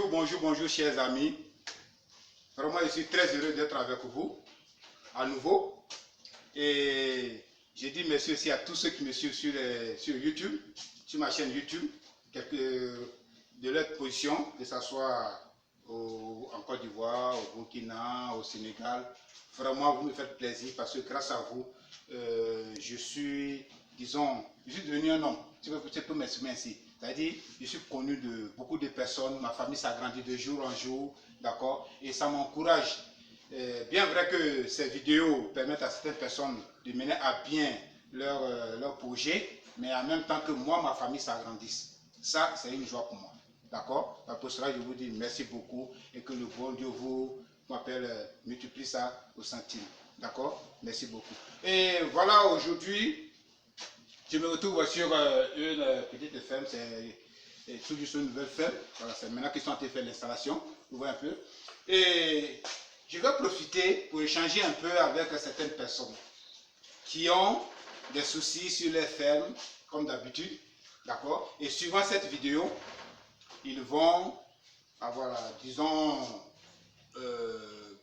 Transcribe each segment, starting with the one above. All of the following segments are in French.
Bonjour, chers amis. Vraiment, je suis très heureux d'être avec vous à nouveau. Et je dis merci aussi à tous ceux qui me suivent sur YouTube, sur ma chaîne YouTube, de leur position, que ce soit en Côte d'Ivoire, au Burkina, au Sénégal. Vraiment, vous me faites plaisir parce que grâce à vous, je suis devenu un homme. Je peux m'exprimer ainsi. C'est-à-dire, je suis connu de beaucoup de personnes, ma famille s'agrandit de jour en jour, d'accord? Et ça m'encourage. Bien vrai que ces vidéos permettent à certaines personnes de mener à bien leur projet, mais en même temps que moi, ma famille s'agrandisse. Ça, c'est une joie pour moi. D'accord? Pour cela, je vous dis merci beaucoup et que le bon Dieu vous multiplie ça au centime. D'accord? Merci beaucoup. Et voilà, aujourd'hui, je me retrouve sur une petite ferme, c'est tout juste une nouvelle ferme. Voilà, c'est maintenant qu'ils sont en train de faire l'installation. Vous voyez un peu. Et je vais profiter pour échanger un peu avec certaines personnes qui ont des soucis sur les fermes, comme d'habitude. D'accord? Et suivant cette vidéo, ils vont avoir, disons,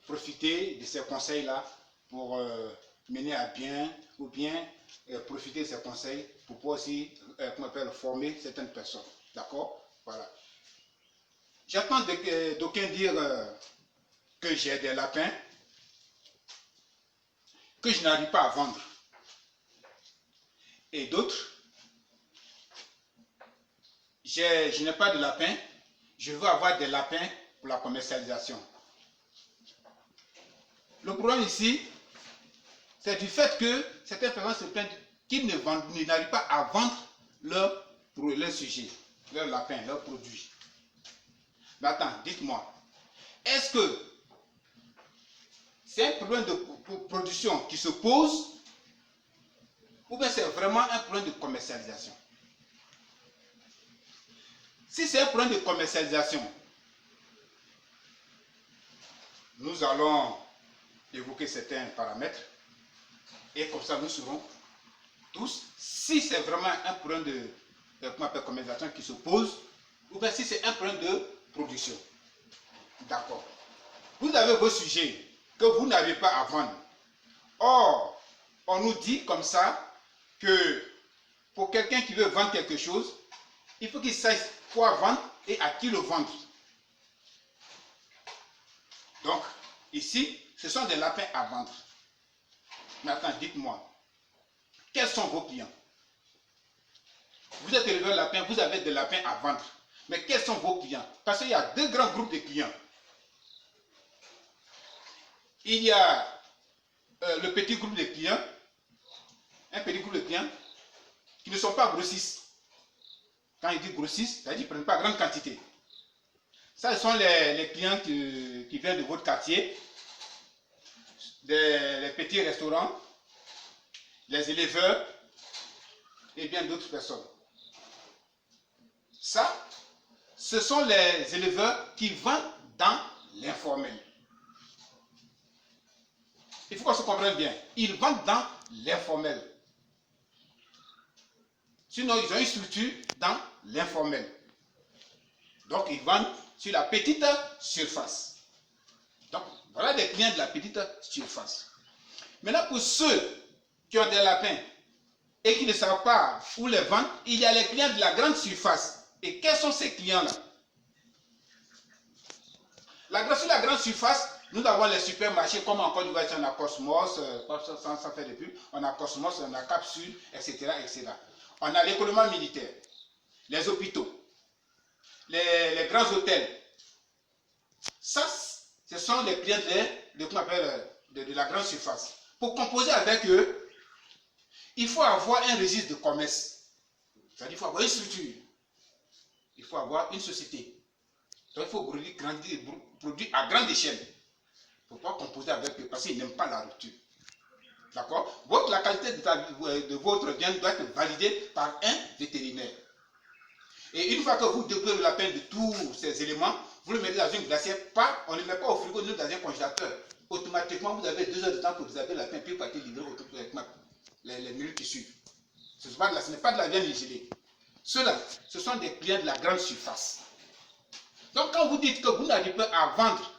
profiter de ces conseils-là pour mener à bien ou bien profiter de ces conseils pour pouvoir aussi former certaines personnes. D'accord? Voilà. J'attends d'aucuns dire que j'ai des lapins que je n'arrive pas à vendre. Et d'autres, je n'ai pas de lapins, je veux avoir des lapins pour la commercialisation. Le problème ici, c'est du fait que certaines personnes se plaignent qu'ils n'arrivent pas à vendre leur sujet, leur lapin, leurs produits. Mais attends, dites-moi, est-ce que c'est un problème de production qui se pose ou bien c'est vraiment un problème de commercialisation? Si c'est un problème de commercialisation, nous allons évoquer certains paramètres et comme ça nous saurons tous si c'est vraiment un problème de commercialisation qui se pose ou bien si c'est un problème de production. D'accord. Vous avez vos sujets que vous n'avez pas à vendre. Or, on nous dit comme ça que pour quelqu'un qui veut vendre quelque chose, il faut qu'il sache quoi vendre et à qui le vendre. Donc, ici, ce sont des lapins à vendre. Maintenant, dites-moi, quels sont vos clients? Vous êtes éleveur de lapins, vous avez des lapins à vendre. Mais quels sont vos clients? Parce qu'il y a deux grands groupes de clients. Il y a le petit groupe de clients, un petit groupe de clients qui ne sont pas grossistes. Quand il dit grossistes, c'est-à-dire qu'ils ne prennent pas grande quantité. Ça, ce sont les clients qui viennent de votre quartier, les petits restaurants, les éleveurs et bien d'autres personnes. Ça, ce sont les éleveurs qui vendent dans l'informel. Il faut qu'on se comprenne bien. Ils vendent dans l'informel. Sinon, ils ont une structure dans l'informel. Donc, ils vendent sur la petite surface. Donc, voilà des clients de la petite surface. Maintenant, pour ceux qui ont des lapins et qui ne savent pas où les vendre, il y a les clients de la grande surface. Et quels sont ces clients-là? Sur la grande surface, nous avons les supermarchés, comme en Côte d'Ivoire, on a Cosmos, ça fait depuis, on a Cosmos, on a Capsule, etc., etc. On a l'écoulement militaire, les hôpitaux, les grands hôtels. Ça, ce sont les clients de la grande surface. Pour composer avec eux, il faut avoir un registre de commerce. C'est-à-dire qu'il faut avoir une structure. Il faut avoir une société. Donc il faut produire à grande échelle. Il ne faut pas composer avec eux parce qu'ils n'aiment pas la rupture. D'accord? La qualité de votre viande doit être validée par un vétérinaire. Et une fois que vous déployez le lapin de tous ces éléments, vous le mettez dans une glacière. On ne le met pas au frigo, ni dans un congélateur. Automatiquement, vous avez 2 heures de temps pour vous avez le lapin, puis vous partez livrer automatiquement les minutes qui suivent. Ce n'est pas de la viande gelée. Ceux-là, ce sont des clients de la grande surface. Donc quand vous dites que vous n'arrivez pas à vendre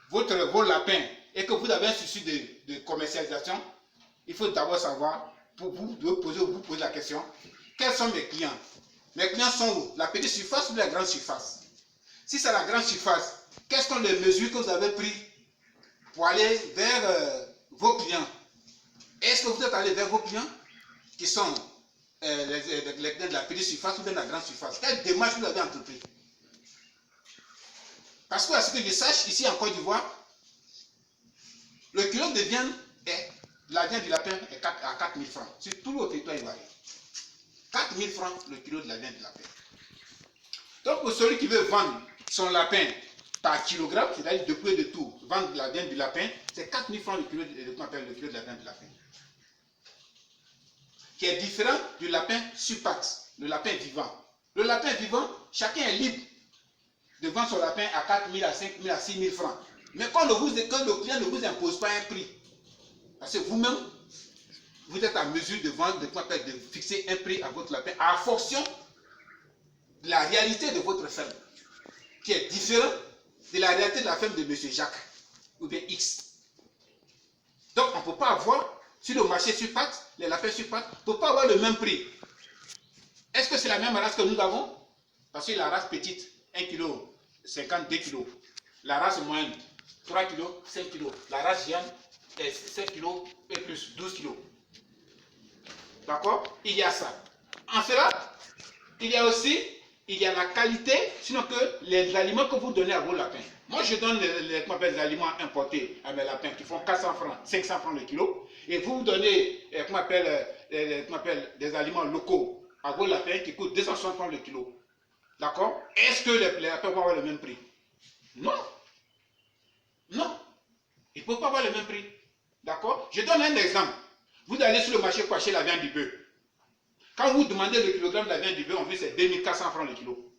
vos lapins et que vous avez un souci de commercialisation, il faut d'abord savoir, vous poser la question, quels sont mes clients? Mes clients sont où? La petite surface ou la grande surface? Si c'est la grande surface, quelles sont les mesures que vous avez prises pour aller vers vos clients? Est-ce que vous êtes allé vers vos clients qui sont les clients de la petite surface ou de la grande surface? Quelle démarche vous avez entreprise? Parce que à ce que je sache, ici en Côte d'Ivoire, le kilo de viande, la viande du lapin est à 4 000 francs sur tout le territoire ivoirien. 4 000 francs le kilo de la viande du lapin. Donc pour celui qui veut vendre son lapin par kilogramme, c'est-à-dire de près de tout, vendre la viande du lapin, c'est 4 000 francs le kilo de la viande du lapin. Qui est différent du lapin sur pattes, le lapin vivant. Le lapin vivant, chacun est libre de vendre son lapin à 4 000, à 5 000, à 6 000 francs. Mais quand le client ne vous impose pas un prix, parce que vous-même, vous êtes en mesure de vendre, de fixer un prix à votre lapin en fonction de la réalité de votre ferme, qui est différent de la réalité de la ferme de M. Jacques, ou bien X. Donc on ne peut pas avoir, sur le marché sur pattes, les lapins sur pattes, on ne peut pas avoir le même prix. Est-ce que c'est la même race que nous avons? Parce que la race petite, 1 kg, 52 kg. La race moyenne, 3 kg, 5 kg. La race géante, 7 kg et plus, 12 kg. D'accord? Il y a ça. En cela, il y a aussi, la qualité, sinon que les aliments que vous donnez à vos lapins. Moi, je donne les aliments importés à mes lapins qui font 400 francs, 500 francs le kilo. Et vous donnez, des aliments locaux à vos lapins qui coûtent 260 francs le kilo. D'accord? Est-ce que les lapins vont avoir le même prix? Non. Non. Ils ne peuvent pas avoir le même prix. D'accord? Je donne un exemple. Vous allez sur le marché pour acheter la viande du bœuf. Quand vous demandez le kilogramme de la viande du bœuf, on dit c'est 2400 francs le kilo.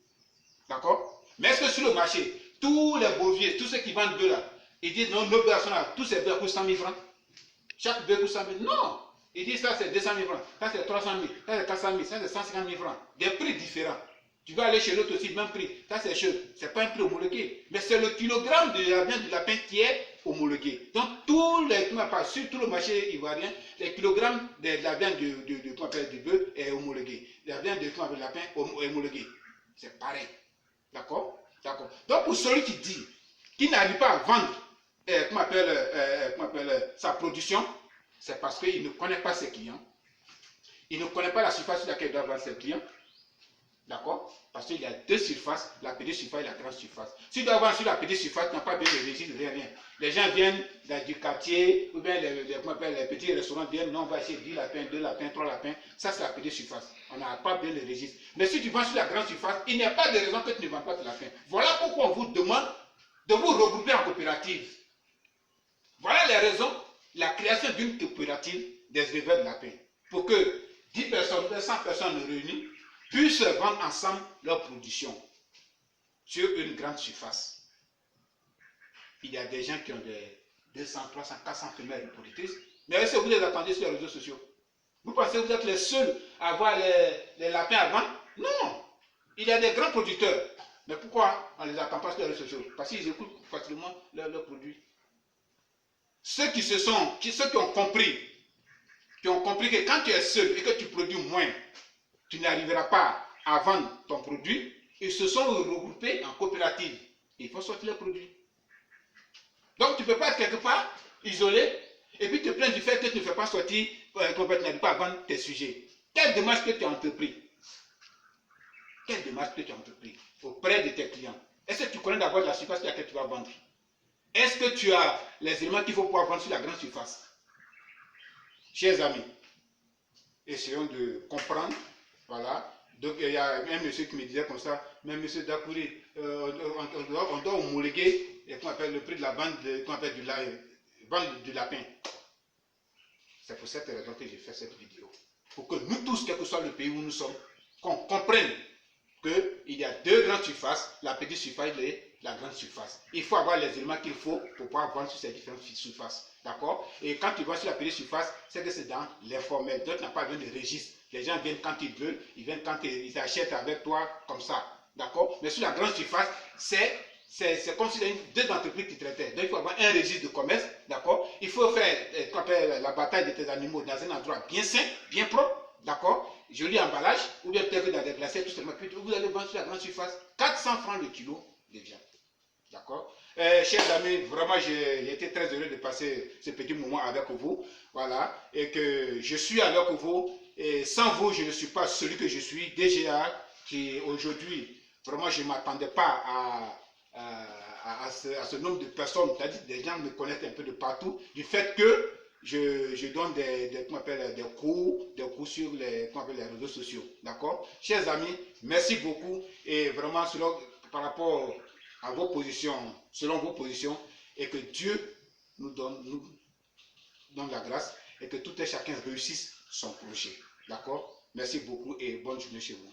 D'accord? Mais est-ce que sur le marché, tous les boviers, tous ceux qui vendent bœufs là, ils disent non, nos bœufs sont là, tous ces bœufs coûtent 100 000 francs? Chaque bœuf coûte 100 000. Non! Ils disent ça c'est 200 000 francs, ça c'est 300 000, ça c'est 400 000, ça c'est 150 000 francs. Des prix différents. Tu vas aller chez l'autre aussi, même prix. Ça c'est cher. Ce n'est pas un prix homologué. Mais c'est le kilogramme de la viande du lapin qui est homologué. Donc, sur tout le marché ivoirien, les kilogrammes de la viande du bœuf est homologué. La viande du lapin est homologuée. C'est pareil. D'accord? D'accord. Donc, pour celui qui n'arrive pas à vendre sa production, c'est parce qu'il ne connaît pas ses clients. Il ne connaît pas la surface sur laquelle il doit vendre ses clients. D'accord? Parce qu'il y a deux surfaces, la petite surface et la grande surface. Si tu dois vendre sur la petite surface, tu n'as pas bien de registre, rien. Les gens viennent du quartier, ou bien les petits restaurants viennent, non, on va acheter 10 lapins, 2 lapins, 3 lapins. Ça, c'est la petite surface. On n'a pas bien le registre. Mais si tu vends sur la grande surface, il n'y a pas de raison que tu ne vends pas de lapins. Voilà pourquoi on vous demande de vous regrouper en coopérative. Voilà les raisons, la création d'une coopérative des éleveurs de lapins. Pour que 10 personnes, 100 personnes réunies, puissent vendre ensemble leur production sur une grande surface. Il y a des gens qui ont des 200, 300, 400 femelles productrices, mais est-ce que vous les attendez sur les réseaux sociaux? Vous pensez que vous êtes les seuls à avoir les lapins à vendre? Non! Il y a des grands producteurs. Mais pourquoi on ne les attend pas sur les réseaux sociaux? Parce qu'ils écoutent facilement leurs produits. Ceux qui ont compris que quand tu es seul et que tu produis moins, tu n'arriveras pas à vendre ton produit, ils se sont regroupés en coopérative. Il faut sortir les produits. Donc tu ne peux pas être quelque part, isolé, et puis te plaindre du fait que tu ne fais pas sortir, que tu n'arrives pas à vendre tes sujets. Quelle démarche que tu as entrepris? Quelle démarche que tu as entrepris auprès de tes clients? Est-ce que tu connais d'abord la surface sur laquelle tu vas vendre? Est-ce que tu as les éléments qu'il faut pouvoir vendre sur la grande surface? Chers amis, essayons de comprendre. Voilà. Donc il y a un monsieur qui me disait comme ça, mais monsieur Dakouri, on doit homologuer le prix de la vente du lapin. C'est pour cette raison que j'ai fait cette vidéo. Pour que nous tous, quel que soit le pays où nous sommes, qu'on comprenne qu'il y a deux grandes surfaces, la petite surface et la grande surface. Il faut avoir les éléments qu'il faut pour pouvoir vendre sur ces différentes surfaces. D'accord? Et quand tu vas sur la petite surface, c'est que c'est dans l'informel. Donc, tu n'as pas besoin de registre. Les gens viennent quand ils veulent, ils viennent quand ils achètent avec toi, comme ça. D'accord? Mais sur la grande surface, c'est c'est comme si c'était deux entreprises qui traitaient. Donc il faut avoir un registre de commerce, d'accord. Il faut faire la bataille de tes animaux dans un endroit bien sain, bien propre, d'accord. Joli emballage, ou bien peut-être dans des glaciers, tout simplement. Puis vous allez vendre sur la grande surface 400 francs le kilo de viande. D'accord. Chers amis, vraiment j'ai été très heureux de passer ce petit moment avec vous. Voilà. Et que je suis avec vous. Et sans vous, je ne suis pas celui que je suis. DGA, qui aujourd'hui, vraiment, je ne m'attendais pas à ce nombre de personnes. C'est-à-dire que des gens me connaissent un peu de partout. Du fait que je donne des cours sur les réseaux sociaux. D'accord. Chers amis, merci beaucoup. Et vraiment, par rapport à vos positions, selon vos positions, et que Dieu nous donne la grâce et que tout et chacun réussisse son projet. D'accord? Merci beaucoup et bonne journée chez vous.